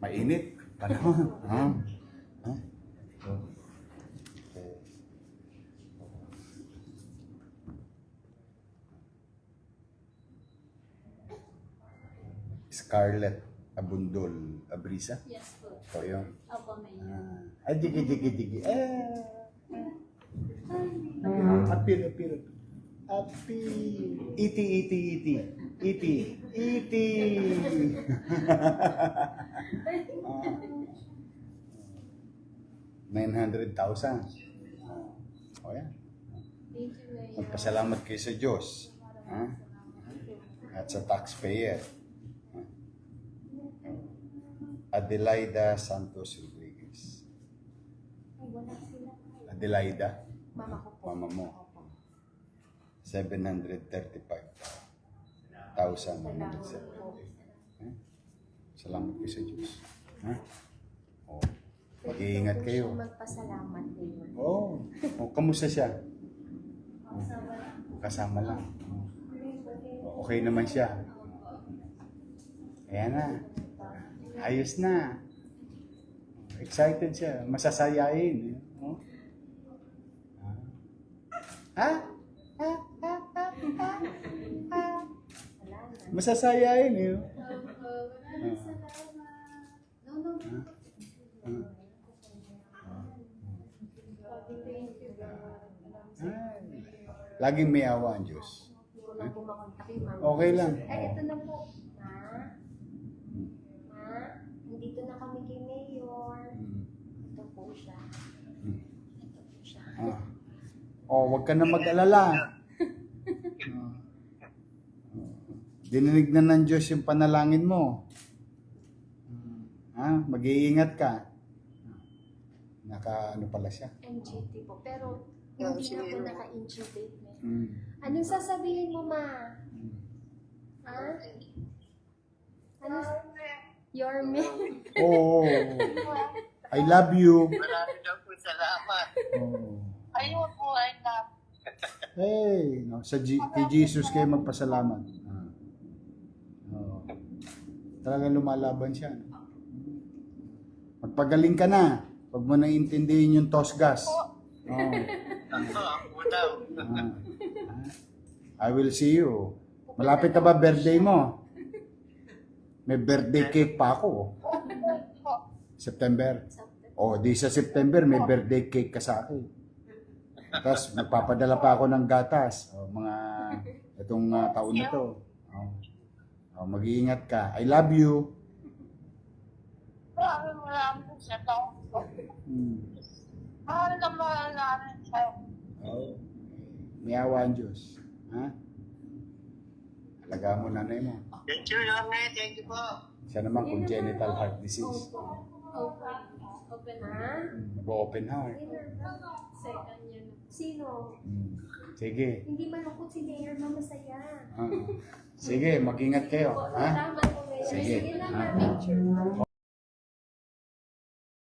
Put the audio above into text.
Mainit. Panahon. Ha? Ha? Scarlett Abundol Abrisa. Yes po. O yun. Opo, Mayor. Ay, digi. Apir. Iti. 900,000. O yan. Thank you, Mayor. Magpasalamat kayo sa Diyos. Ha? At sa taxpayer. Adelaida Santos Rodriguez. Ay, wala sila. Adelaida, Mama ko po. mama mo. Opo. 735,170. Salamat kayo sa Diyos. Ha? Oh. Mag-iingat kayo. Magpasalamat din. Oh. Kamusta siya? Kasama lang. Okay naman siya. Ayan na. Ayos na. Excited siya. Masasayain. Oh. Ha? Masasayain eh. Laging may awa ang Diyos. Okay lang. Ay, ito na po. Nandito na kami kay Mayor. Ito po siya. Ito po siya. Wag ka na mag-alala. Dininig na ng Diyos yung panalangin mo. Mag-iingat ka. Ano pala siya? NGT po. Pero hindi na po naka-intubate. Anong sasabihin mo, Ma? Ha? Ano? Your man. Oo. I love you. Marami daw po salamat. Ayun po, I love. Hey, kay Jesus kayo magpasalamat. Talagang lumalaban siya. Magpagaling ka na. Huwag mo na intindihin yung tosgas. Ako daw. I will see you. Malapit na ba birthday mo? May birthday cake pa ako. September. Di sa September may birthday cake ka sa akin. Tapos magpapadala pa ako ng gatas. Itong taon na to. Mag-iingat ka. I love you. Maraming sa taong ko. Mahal na mahal namin sa'yo. May awa ang Diyos. Ha? Alagaan mo nanay mo. Thank you, Nanay. Thank you po. Siya naman congenital heart disease. Open ha? Nag-open heart. Second yun. Sino? Sige. Hindi malungkot si Mayor, ma, masaya. Sige, mag-ingat kayo. Ha? Salamat po, Mayor. Sige. Sige lang, ma, picture.